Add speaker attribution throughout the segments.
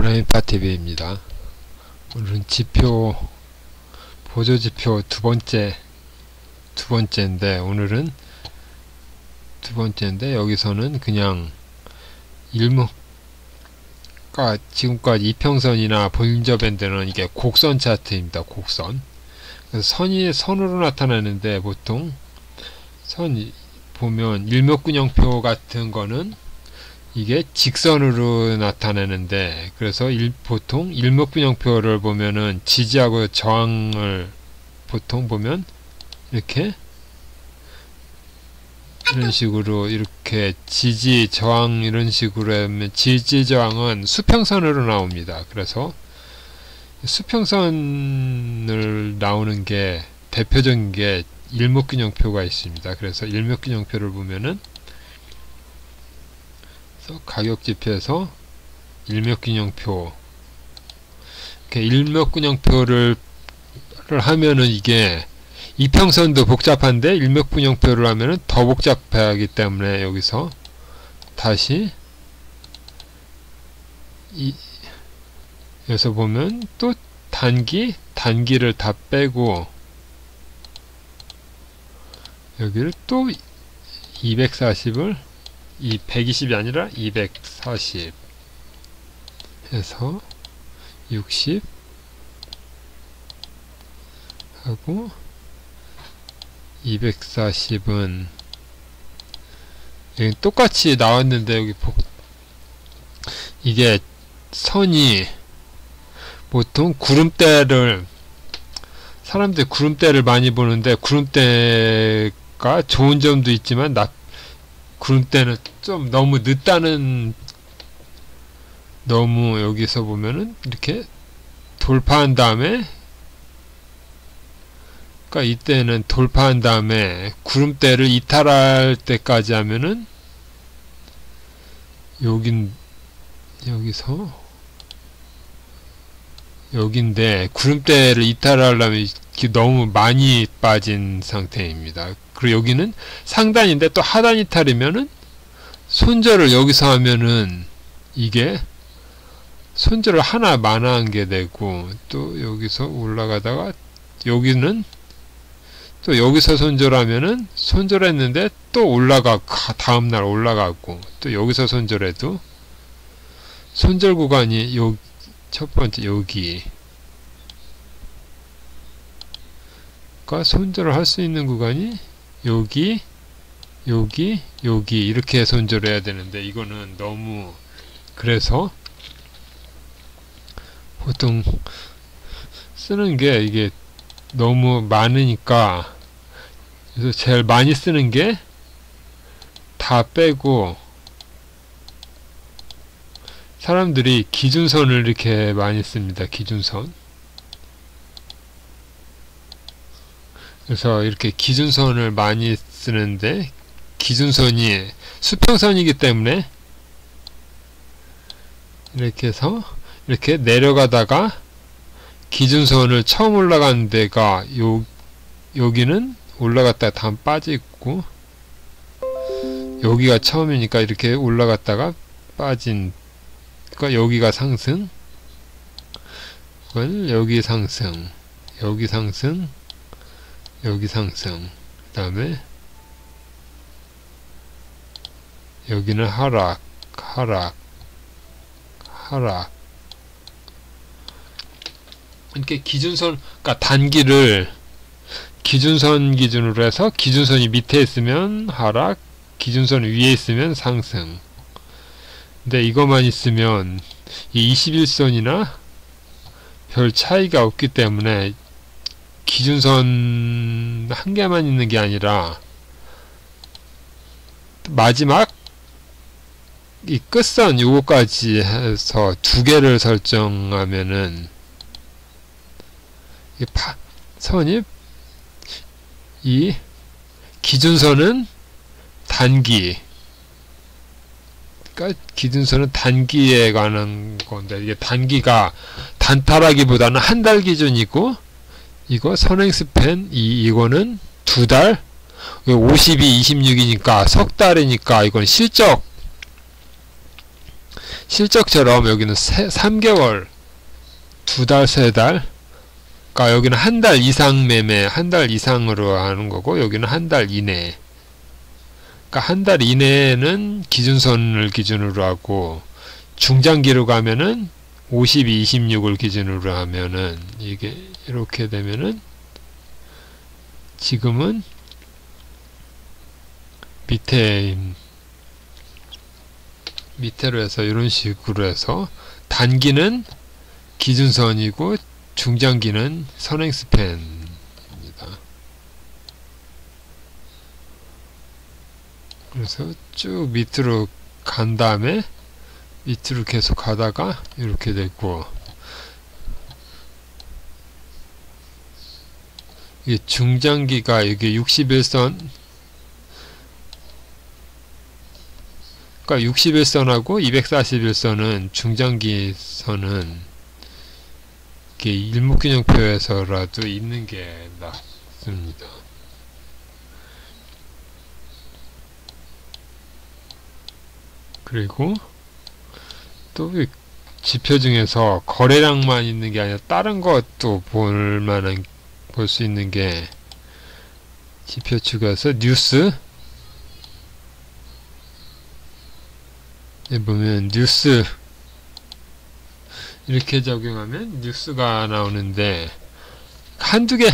Speaker 1: 프라임파TV입니다. 오늘은 지표, 보조지표 두 번째인데, 오늘은 두 번째인데, 여기서는 그냥 지금까지 이평선이나 볼린저 밴드는 이게 곡선 차트입니다. 곡선. 그래서 선으로 나타나는데, 보통 선 보면 일목균형표 같은 거는 이게 직선으로 나타내는데, 그래서 보통 일목균형표를 보면은 지지하고 저항을 보통 보면 이렇게 이런 식으로 이렇게 지지 저항 이런 식으로 하면 지지 저항은 수평선으로 나옵니다. 그래서 수평선을 나오는 게 대표적인 게 일목균형표가 있습니다. 그래서 일목균형표를 보면은 가격지표에서 일목균형표, 이렇게 일목균형표를 하면은 이게 이평선도 복잡한데 일목균형표를 하면은 더 복잡해야 하기 때문에 여기서 다시 여기서 보면 또 단기를 다 빼고 여기를 또 240을 120이 아니라 240 해서 60 하고 240은 여기 똑같이 나왔는데 여기 이게 선이 보통 사람들이 구름대를 많이 보는데 구름대가 좋은 점도 있지만 구름대는 좀 너무 늦다는, 너무 여기서 보면은 이렇게 돌파한 다음에, 그러니까 이때는 돌파한 다음에 구름대를 이탈할 때까지 하면은 여긴데 구름대를 이탈하려면 너무 많이 빠진 상태입니다. 그리고 여기는 상단인데 또 하단 이탈이면은 손절을 여기서 하면은 이게 손절을 하나 만화한 게 되고, 또 여기서 올라가다가 여기는 또 여기서 손절하면은 손절했는데 또 다음날 올라가고, 또 여기서 손절해도 손절 구간이 첫 번째 여기, 그러니까 손절을 할 수 있는 구간이 여기 이렇게 손절해야 되는데 이거는 너무, 그래서 보통 쓰는 게 이게 너무 많으니까, 그래서 제일 많이 쓰는 게 다 빼고, 사람들이 기준선을 이렇게 많이 씁니다. 기준선. 그래서 이렇게 기준선을 많이 쓰는데, 기준선이 수평선이기 때문에 이렇게 해서 이렇게 내려가다가 기준선을 처음 올라가는 데가 여기는 올라갔다가 다음 빠지고, 여기가 처음이니까 이렇게 올라갔다가 빠진, 그러니까 여기가 상승, 여기 상승, 여기 상승, 여기 상승, 그 다음에 여기는 하락. 이렇게 기준선, 그러니까 단기를 기준선 기준으로 해서, 기준선이 밑에 있으면 하락, 기준선 위에 있으면 상승. 근데 이것만 있으면 이 21선이나 별 차이가 없기 때문에 기준선 한 개만 있는 게 아니라 마지막 이 끝선 요거까지 해서 두 개를 설정하면은 선이, 이 기준선은 단기, 그러니까 기준선은 단기에 관한 건데, 이게 단기가 단타라기보다는 한 달 기준이고, 이거 선행 스팬 이거는 두 달, 52, 26이니까 석 달이니까 이건 실적 실적처럼 여기는 3개월, 2달, 3달, 그러니까 여기는 한 달 이상 매매, 한 달 이상으로 하는 거고, 여기는 한 달 이내. 그러니까 한 달 이내는 기준선을 기준으로 하고, 중장기로 가면은 52, 26을 기준으로 하면은, 이게 이렇게 되면은, 지금은 밑에로 해서 이런 식으로 해서 단기는 기준선이고 중장기는 선행스팬입니다. 그래서 쭉 밑으로 간 다음에 밑으로 계속 가다가 이렇게 됐고, 이게 중장기가 이게 61선, 그러니까 61선하고 241선은 중장기선은 이게 일목균형표에서라도 있는 게 낫습니다. 그리고 또 지표 중에서 거래량만 있는 게 아니라 다른 것도 볼 수 있는 게 지표 축에서 뉴스 보면 뉴스 이렇게 적용하면 뉴스가 나오는데, 한두 개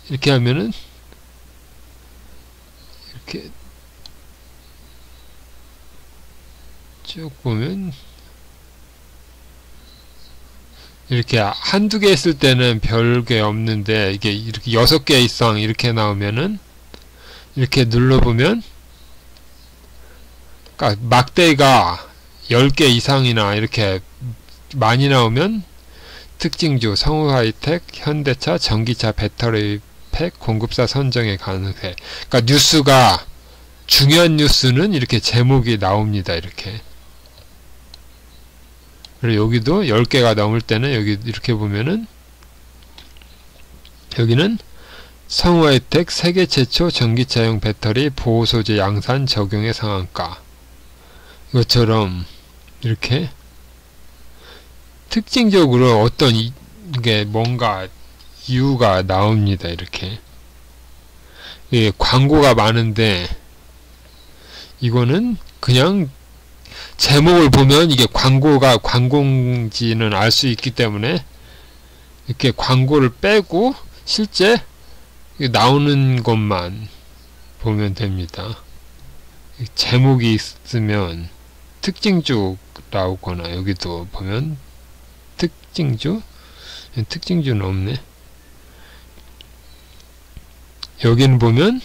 Speaker 1: 이렇게 하면은 이렇게 쭉 보면 이렇게 한두 개 있을 때는 별게 없는데, 이게 이렇게 6개 이상 이렇게 나오면은 이렇게 눌러보면, 그러니까 막대가 10개 이상이나 이렇게 많이 나오면 특징주, 성우하이텍, 현대차, 전기차, 배터리 팩, 공급사 선정의 가능세. 그러니까 뉴스가, 중요한 뉴스는 이렇게 제목이 나옵니다. 이렇게. 그리고 여기도 10개가 넘을 때는 여기 이렇게 보면은, 여기는 성우하이텍 세계 최초 전기차용 배터리 보호소재 양산 적용의 상한가. 이것처럼 이렇게 특징적으로 어떤 이게 뭔가 이유가 나옵니다. 이렇게. 이게 광고가 많은데, 이거는 그냥 제목을 보면 이게 광고인지는 알 수 있기 때문에 이렇게 광고를 빼고 실제 나오는 것만 보면 됩니다. 제목이 있으면 특징주 나오거나, 여기도 보면 특징주는 없네. 여기는 보면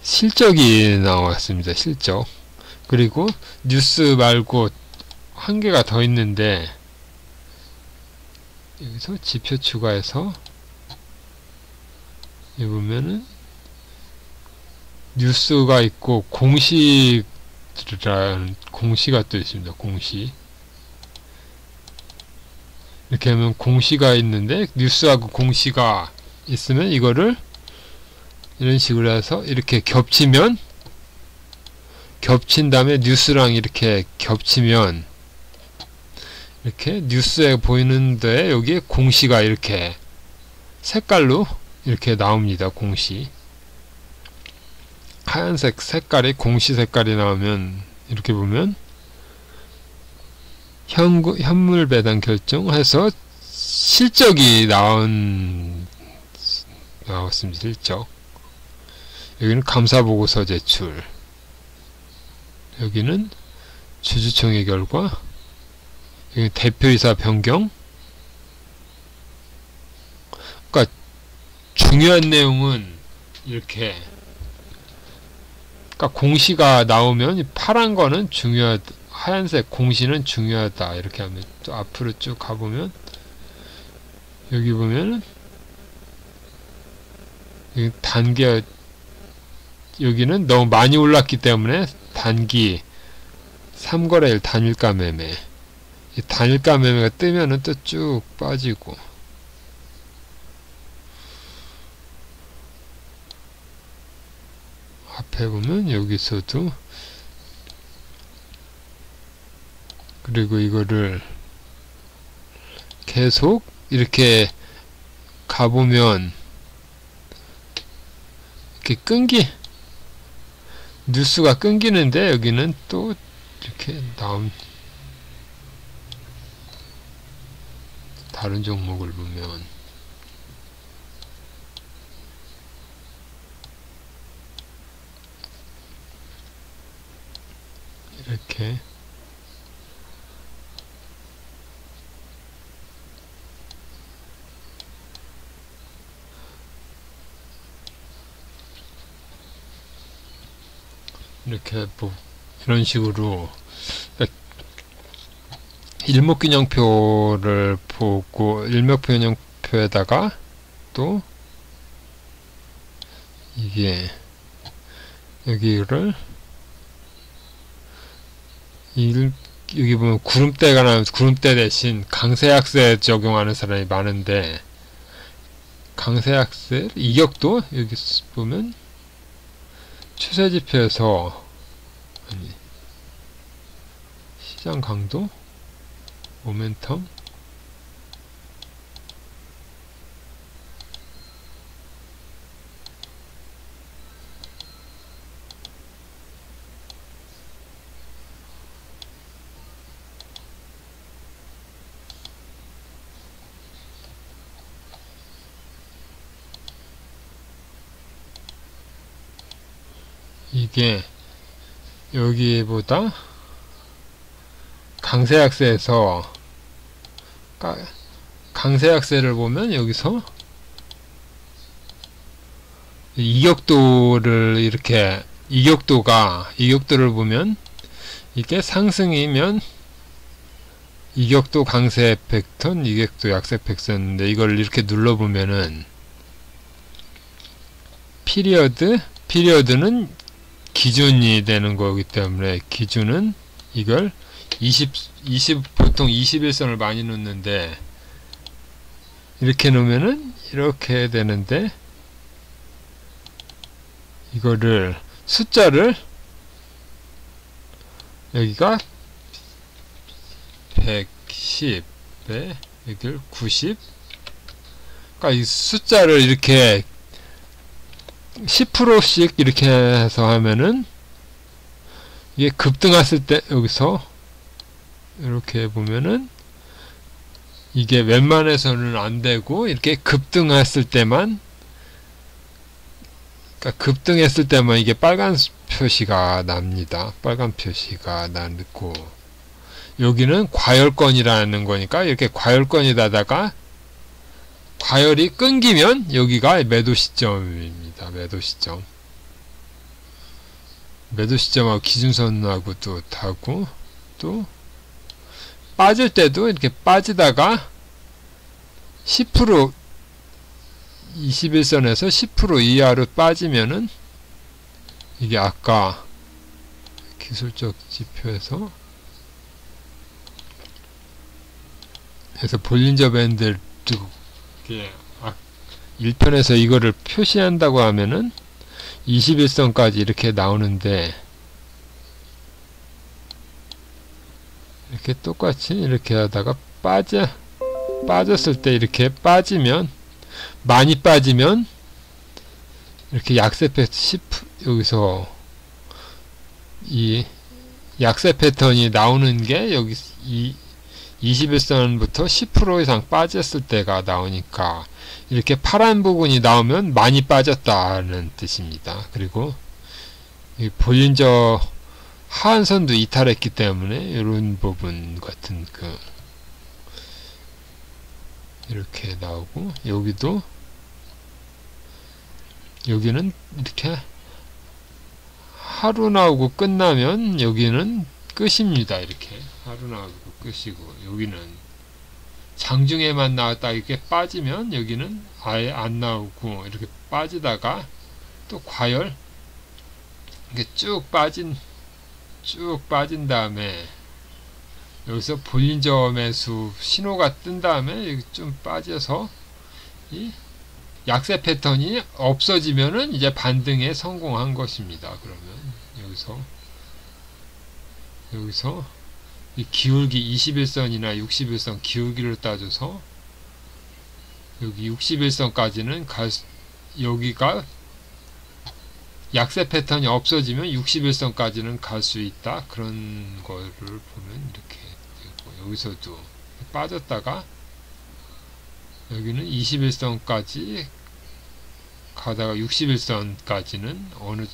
Speaker 1: 실적이 나왔습니다. 실적. 그리고 뉴스 말고 한 개가 더 있는데, 여기서 지표 추가해서 여기 보면은 뉴스가 있고 공시라는 공시가 또 있습니다. 공시. 이렇게 하면 공시가 있는데, 뉴스하고 공시가 있으면 이거를 이런 식으로 해서 이렇게 겹친 다음에 뉴스랑 이렇게 겹치면 이렇게 뉴스에 보이는데 여기에 공시가 이렇게 색깔로 이렇게 나옵니다. 공시. 하얀색 색깔이 공시 색깔이 나오면 이렇게 보면 현물 배당 결정해서 실적이 나왔습니다. 실적. 여기는 감사보고서 제출. 여기는 주주총회 결과. 여기 대표이사 변경. 그러니까 중요한 내용은 이렇게, 그러니까 공시가 나오면 파란 거는 중요하다, 하얀색 공시는 중요하다, 이렇게 하면 또 앞으로 쭉 가보면 여기 보면은 여기 단계, 여기는 너무 많이 올랐기 때문에 단기 3거래일 단일가 매매, 이 단일가 매매가 뜨면은 또 쭉 빠지고, 앞에 해보면 여기서도, 그리고 이거를 계속 이렇게 가보면 이렇게 뉴스가 끊기는데, 여기는 또 이렇게 다른 종목을 보면 이렇게 뭐 이런 식으로 일목균형표를 보고, 일목균형표에다가 또 이게 여기를 여기 보면 구름대가 나면 구름대 대신 강세약세 적용하는 사람이 많은데, 강세약세 이격도 여기 보면 추세지표에서 시장 강도, 모멘텀, 이게 여기보다 강세약세에서, 강세약세를 보면 여기서 이격도를 이렇게, 이격도를 보면 이게 상승이면 이격도 강세 팩턴, 이격도 약세 팩턴인데, 이걸 이렇게 눌러보면은 피리어드는 기준이 되는 거기 때문에, 기준은 이걸 보통 21선을 많이 놓는데, 이렇게 놓으면은 이렇게 되는데, 이거를 숫자를 여기가 110에 여기를 90, 그러니까 이 숫자를 이렇게 10%씩 이렇게 해서 하면은, 이게 급등했을 때 여기서 이렇게 보면은 이게 웬만해서는 안 되고, 이렇게 급등했을 때만, 그러니까 급등했을 때만 이게 빨간 표시가 납니다. 빨간 표시가 나고, 여기는 과열권이라는 거니까 이렇게 과열권에다가 과열이 끊기면 여기가 매도 시점입니다. 매도 시점하고 기준선하고도 다고, 또 빠질 때도 이렇게 빠지다가 10% 21선에서 10% 이하로 빠지면은, 이게 아까 기술적 지표에서 볼린저 밴드 1편에서 이거를 표시한다고 하면은 21선까지 이렇게 나오는데, 이렇게 똑같이 이렇게 하다가 빠졌을 때 이렇게 빠지면, 많이 빠지면 이렇게 약세 패턴, 여기서 이 약세 패턴이 나오는 게 여기 21선부터 10% 이상 빠졌을 때가 나오니까, 이렇게 파란 부분이 나오면 많이 빠졌다는 뜻입니다. 그리고 이 볼린저 하한선도 이탈했기 때문에 이런 부분 같은 이렇게 나오고, 여기는 이렇게 하루 나오고 끝나면 여기는 끝입니다. 이렇게 하루 나오고 끝이고, 여기는 장중에만 나왔다 이렇게 빠지면 여기는 아예 안 나오고, 이렇게 빠지다가 또 과열, 이렇게 쭉 빠진 다음에 여기서 볼린저 매수 신호가 뜬 다음에 여기 좀 빠져서 이 약세 패턴이 없어지면은 이제 반등에 성공한 것입니다. 그러면 여기서 이 기울기 21선이나 61선 기울기를 따져서 여기 61선까지는 여기가 약세 패턴이 없어지면 61선까지는 갈 수 있다. 그런 거를 보면 이렇게 되고, 여기서도 빠졌다가 여기는 21선까지 가다가 61선까지는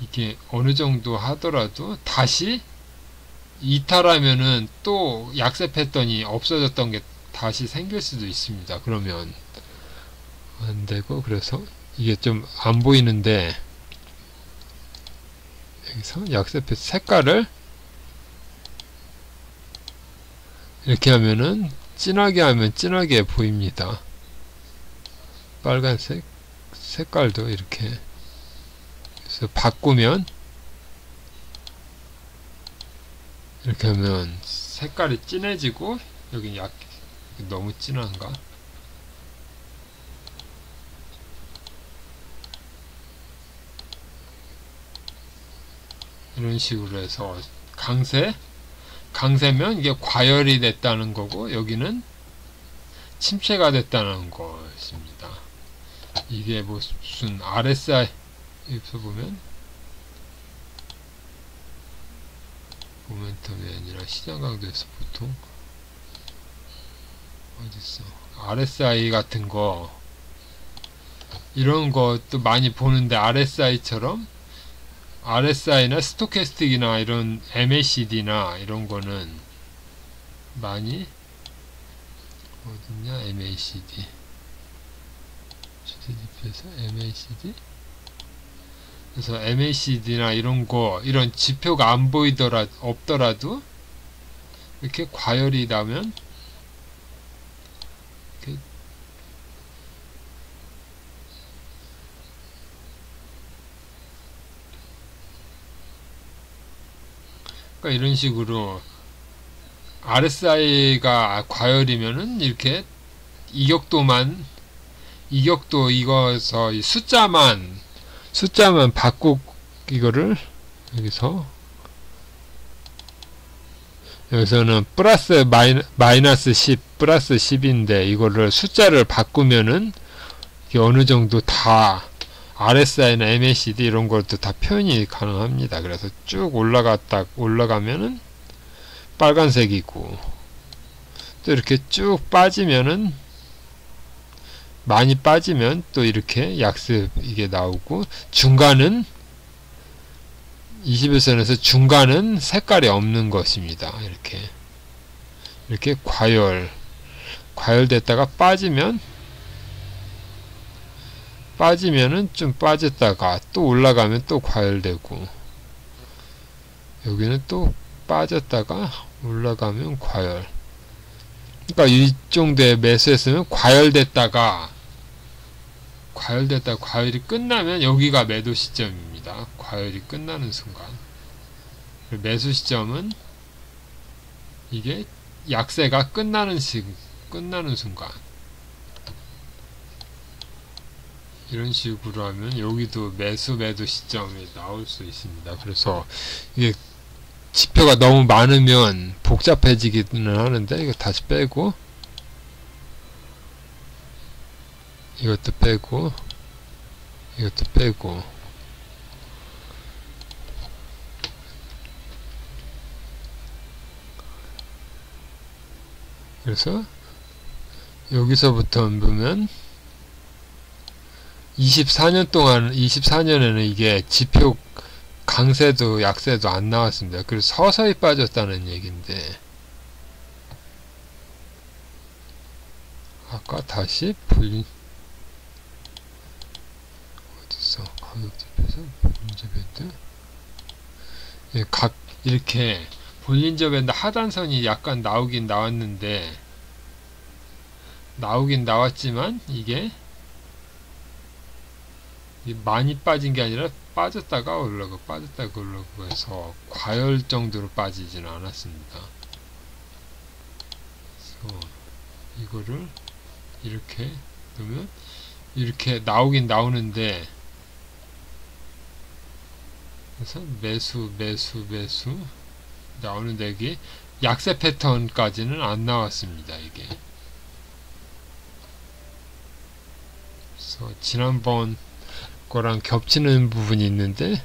Speaker 1: 이게 어느 정도 하더라도 다시 이탈하면은 또 약세 패턴이 없어졌던 게 다시 생길 수도 있습니다. 그러면 안 되고, 그래서 이게 좀 안 보이는데 여기서 약세 패턴 색깔을 이렇게 하면은 진하게 하면 진하게 보입니다. 빨간색 색깔도 이렇게 그래서 바꾸면 이렇게 하면 색깔이 진해지고, 여기 너무 진한가? 이런 식으로 해서 강세면 이게 과열이 됐다는 거고, 여기는 침체가 됐다는 것입니다. 이게 무슨 RSI 여기서 보면 모멘텀이 아니라 시장 강도에서 보통 어딨어? RSI 같은 거 이런 것도 많이 보는데, RSI나 스토캐스틱이나 이런 MACD나 이런 거는 많이 어딨냐? MACD GDP에서 MACD 그래서 MACD나 이런 지표가 안 없더라도 이렇게 과열이 나면 이렇게 그러니까 이런 식으로 RSI가 과열이면은 이렇게 이격도 이거서 숫자만 바꾸고 이거를 여기서는 플러스 마이너스 10 플러스 10인데 이거를 숫자를 바꾸면은 이게 어느 정도 다 RSI나 MACD 이런 것도 다 표현이 가능합니다. 그래서 쭉 올라가면은 빨간색이고, 또 이렇게 쭉 빠지면은 많이 빠지면 또 이렇게 약세 이게 나오고, 중간은 21선에서 중간은 색깔이 없는 것입니다. 이렇게 과열됐다가 빠지면은 좀 빠졌다가 또 올라가면 또 과열되고, 여기는 또 빠졌다가 올라가면 과열. 그러니까 이 정도의 매수했으면 과열됐다가 과열이 끝나면 여기가 매도 시점입니다. 과열이 끝나는 순간. 매수 시점은 이게 약세가 끝나는 순간. 이런 식으로 하면 여기도 매도 시점이 나올 수 있습니다. 그래서 이게 지표가 너무 많으면 복잡해지기는 하는데, 이거 다시 빼고, 이것도 빼고, 그래서 여기서부터 보면 24년에는 이게 지표 강세도 약세도 안 나왔습니다. 그래서 서서히 빠졌다는 얘기인데, 아까 다시 어딨어? 가격지표에서 볼린저 밴드. 예, 이렇게 볼린저 밴드 하단선이 약간 나오긴 나왔지만 이게 많이 빠진 게 아니라 빠졌다가 올라가고 해서 과열 정도로 빠지지는 않았습니다. 그래서 이거를 이렇게 넣으면 이렇게 나오긴 나오는데, 그래서 매수 나오는데 이게 약세 패턴까지는 안 나왔습니다. 이게. 그래서 지난번 거랑 겹치는 부분이 있는데,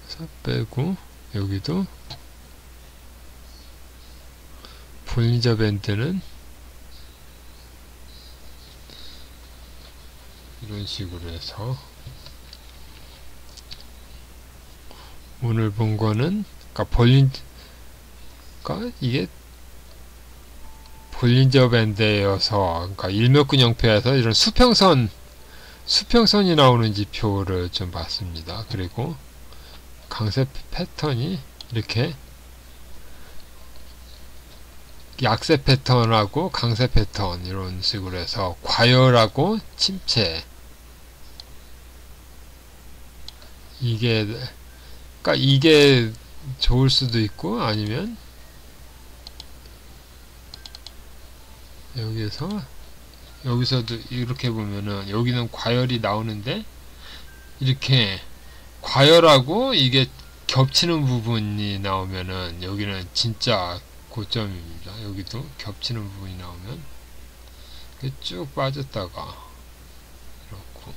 Speaker 1: 그래서 빼고 여기도 볼린저 밴드는 이런 식으로 해서 오늘 본 거는 이게 볼린저 밴드여서 그러니까 일맥균형표에서 이런 수평선이 나오는 지표를 좀 봤습니다. 그리고 강세 패턴이 이렇게 약세 패턴하고 강세 패턴 이런 식으로 해서 과열하고 침체, 이게 좋을 수도 있고, 아니면 여기서도 이렇게 보면은 여기는 과열이 나오는데 이렇게 과열하고 이게 겹치는 부분이 나오면은 여기는 진짜 고점입니다. 여기도 겹치는 부분이 나오면 쭉 빠졌다가 이렇고,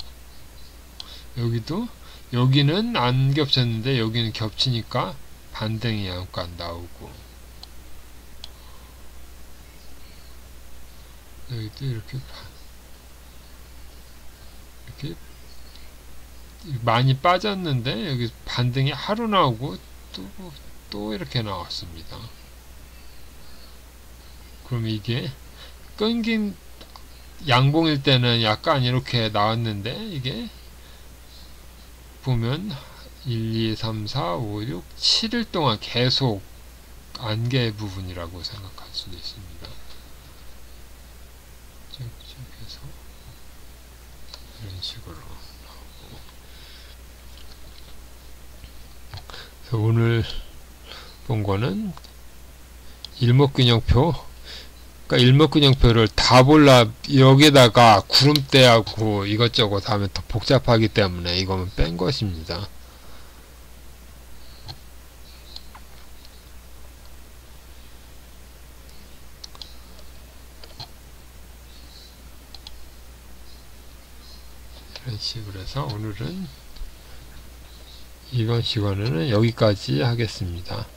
Speaker 1: 여기는 안 겹쳤는데 여기는 겹치니까 반등이 약간 나오고, 여기도 이렇게 많이 빠졌는데 여기 반등이 하루 나오고 또 이렇게 나왔습니다. 그럼 이게 끊긴 양봉일 때는 약간 이렇게 나왔는데, 이게 보면 1, 2, 3, 4, 5, 6, 7일 동안 계속 안개 부분이라고 생각할 수도 있습니다. 쭉쭉해서 이런 식으로. 그래서 오늘 본 거는 일목균형표, 그러니까 일목균형표를 다 볼라 여기다가 구름대하고 이것저것 하면 더 복잡하기 때문에 이거는 뺀 것입니다. 이런 식으로 해서 오늘은 이번 시간에는 여기까지 하겠습니다.